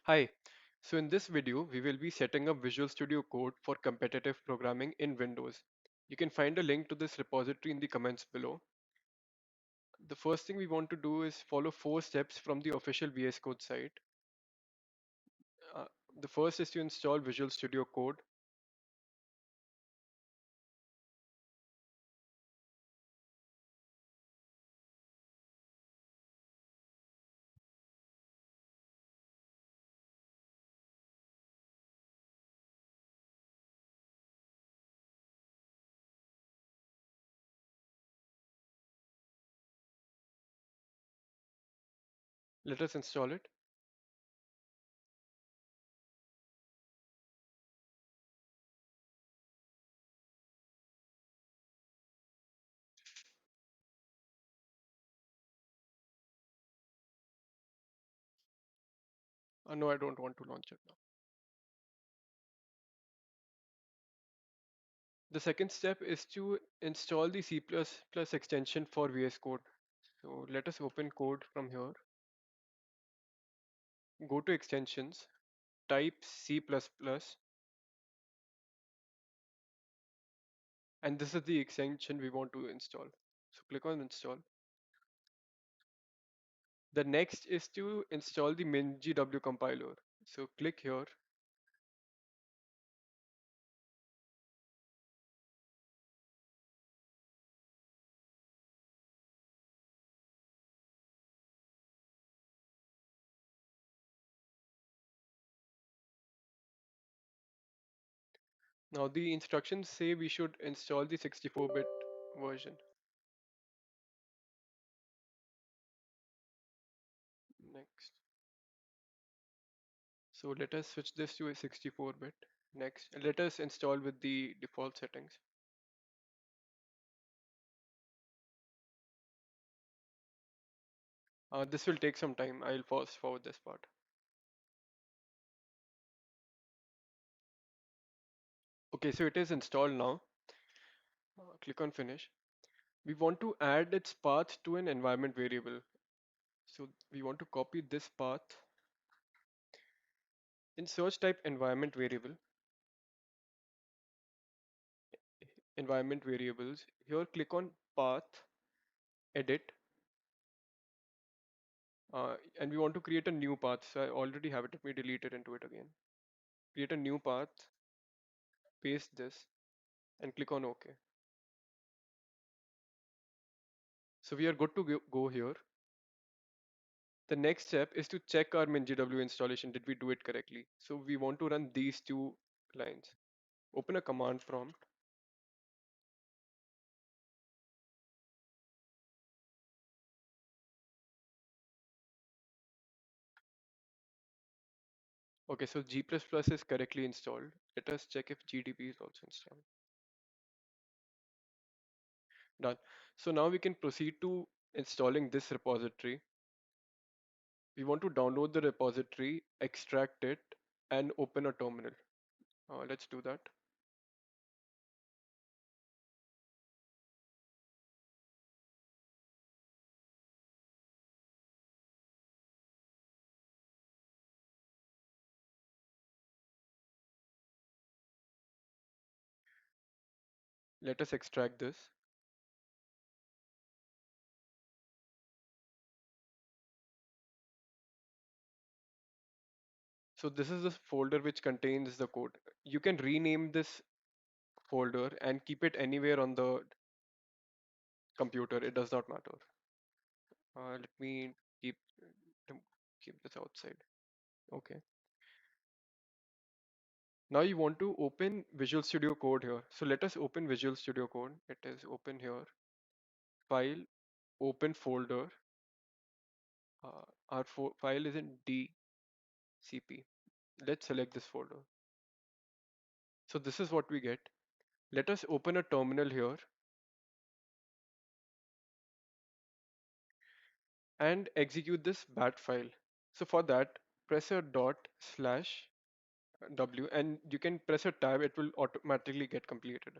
Hi. So in this video, we will be setting up Visual Studio Code for competitive programming in Windows. You can find a link to this repository in the comments below. The first thing we want to do is follow 4 steps from the official VS Code site. Uh, the first is to install Visual Studio Code. Let us install it. No, I don't want to launch it now. The second step is to install the C++ extension for VS Code. So let us open code from here. Go to extensions, type C++, and this is the extension we want to install. So click on install. The next is to install the MinGW compiler. So click here. Now the instructions say we should install the 64-bit version. Next. So let us switch this to a 64-bit. Next. Let us install with the default settings. This will take some time. I'll fast forward this part. Okay, so it is installed now. Click on finish. We want to add its path to an environment variable. So we want to copy this path. In search type environment variables. Here click on path, edit, and we want to create a new path. So I already have it. Let me delete it into it again. Create a new path, paste this, and click on OK. So we are good to go here. The next step is to check our MinGW installation. Did we do it correctly? So we want to run these two lines. Open a command prompt. Okay, so G++ is correctly installed. Let us check if GDB is also installed. Done. So now we can proceed to installing this repository. We want to download the repository, extract it, and open a terminal. Let's do that. Let us extract this. So this is the folder which contains the code. You can rename this folder and keep it anywhere on the computer. It does not matter. Let me keep keep this outside. Okay. Now you want to open Visual Studio Code here. So let us open Visual Studio Code. It is open here. File, open folder. Our file is in DCP. Let's select this folder. So this is what we get. Let us open a terminal here and execute this bat file. So for that, press a dot slash W and you can press a tab, it will automatically get completed.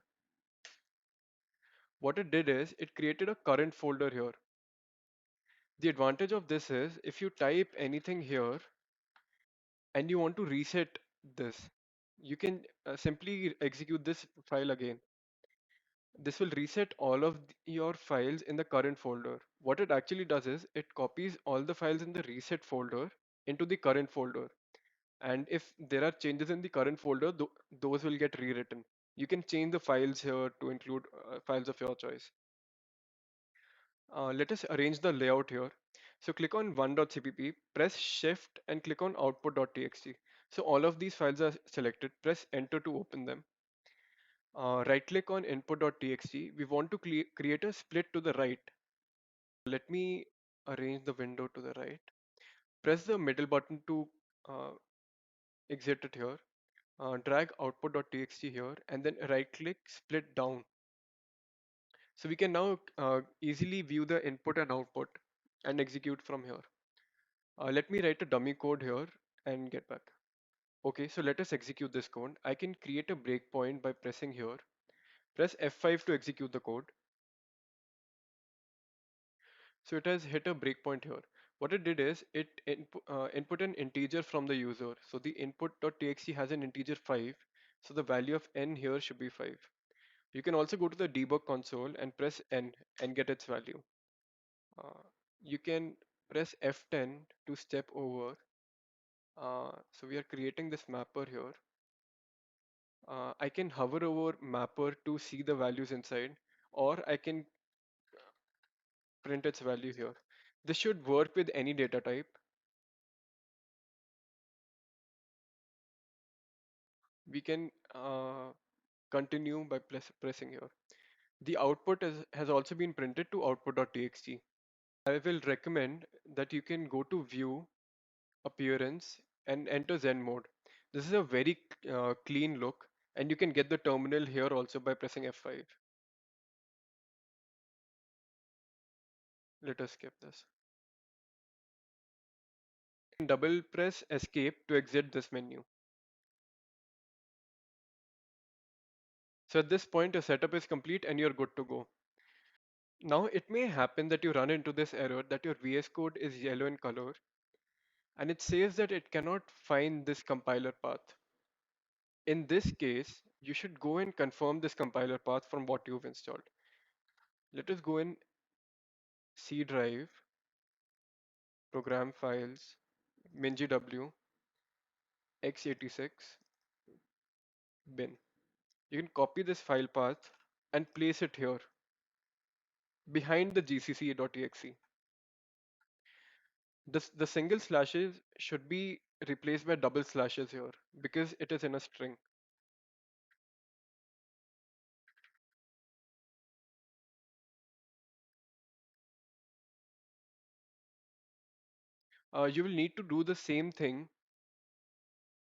What it did is it created a current folder here. The advantage of this is if you type anything here, and you want to reset this, you can simply execute this file again. This will reset all of your files in the current folder. What it actually does is it copies all the files in the reset folder into the current folder. And if there are changes in the current folder, those will get rewritten. You can change the files here to include files of your choice. Let us arrange the layout here. So click on 1.cpp, press shift and click on output.txt. So all of these files are selected. Press enter to open them. Right click on input.txt. We want to create a split to the right. Let me arrange the window to the right. Press the middle button to uh, exit it here. Drag output.txt here and then right click split down. So we can now easily view the input and output and execute from here. Let me write a dummy code here and get back. Okay, so let us execute this code. I can create a breakpoint by pressing here. Press F5 to execute the code. So it has hit a breakpoint here. What it did is it input an integer from the user. So the input.txt has an integer 5. So the value of n here should be 5. You can also go to the debug console and press n and get its value. Uh, you can press F10 to step over. So we are creating this mapper here. I can hover over mapper to see the values inside, or I can print its value here. This should work with any data type. We can continue by pressing here. The output has also been printed to output.txt. I will recommend that you can go to view, appearance, and enter Zen mode. This is a very clean look, and you can get the terminal here also by pressing F5. Let us skip this. Double press escape to exit this menu. So at this point, your setup is complete and you're good to go. Now it may happen that you run into this error that your VS Code is yellow in color and it says that it cannot find this compiler path. In this case, you should go and confirm this compiler path from what you've installed. Let us go in C drive, program files, MinGW, x86, bin. You can copy this file path and place it here behind the gcc.exe. The single slashes should be replaced by double slashes here because it is in a string. You will need to do the same thing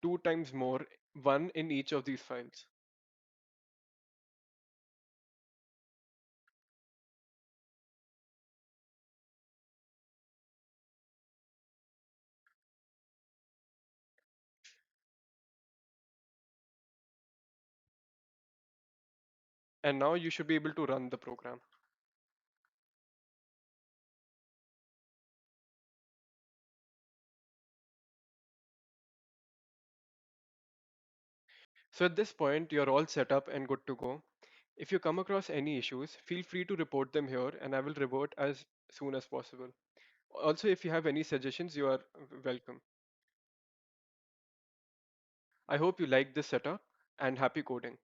2 times more, one in each of these files. And now you should be able to run the program. So at this point, you're all set up and good to go. If you come across any issues, feel free to report them here and I will revert as soon as possible. Also, if you have any suggestions, you are welcome. I hope you like this setup and happy coding.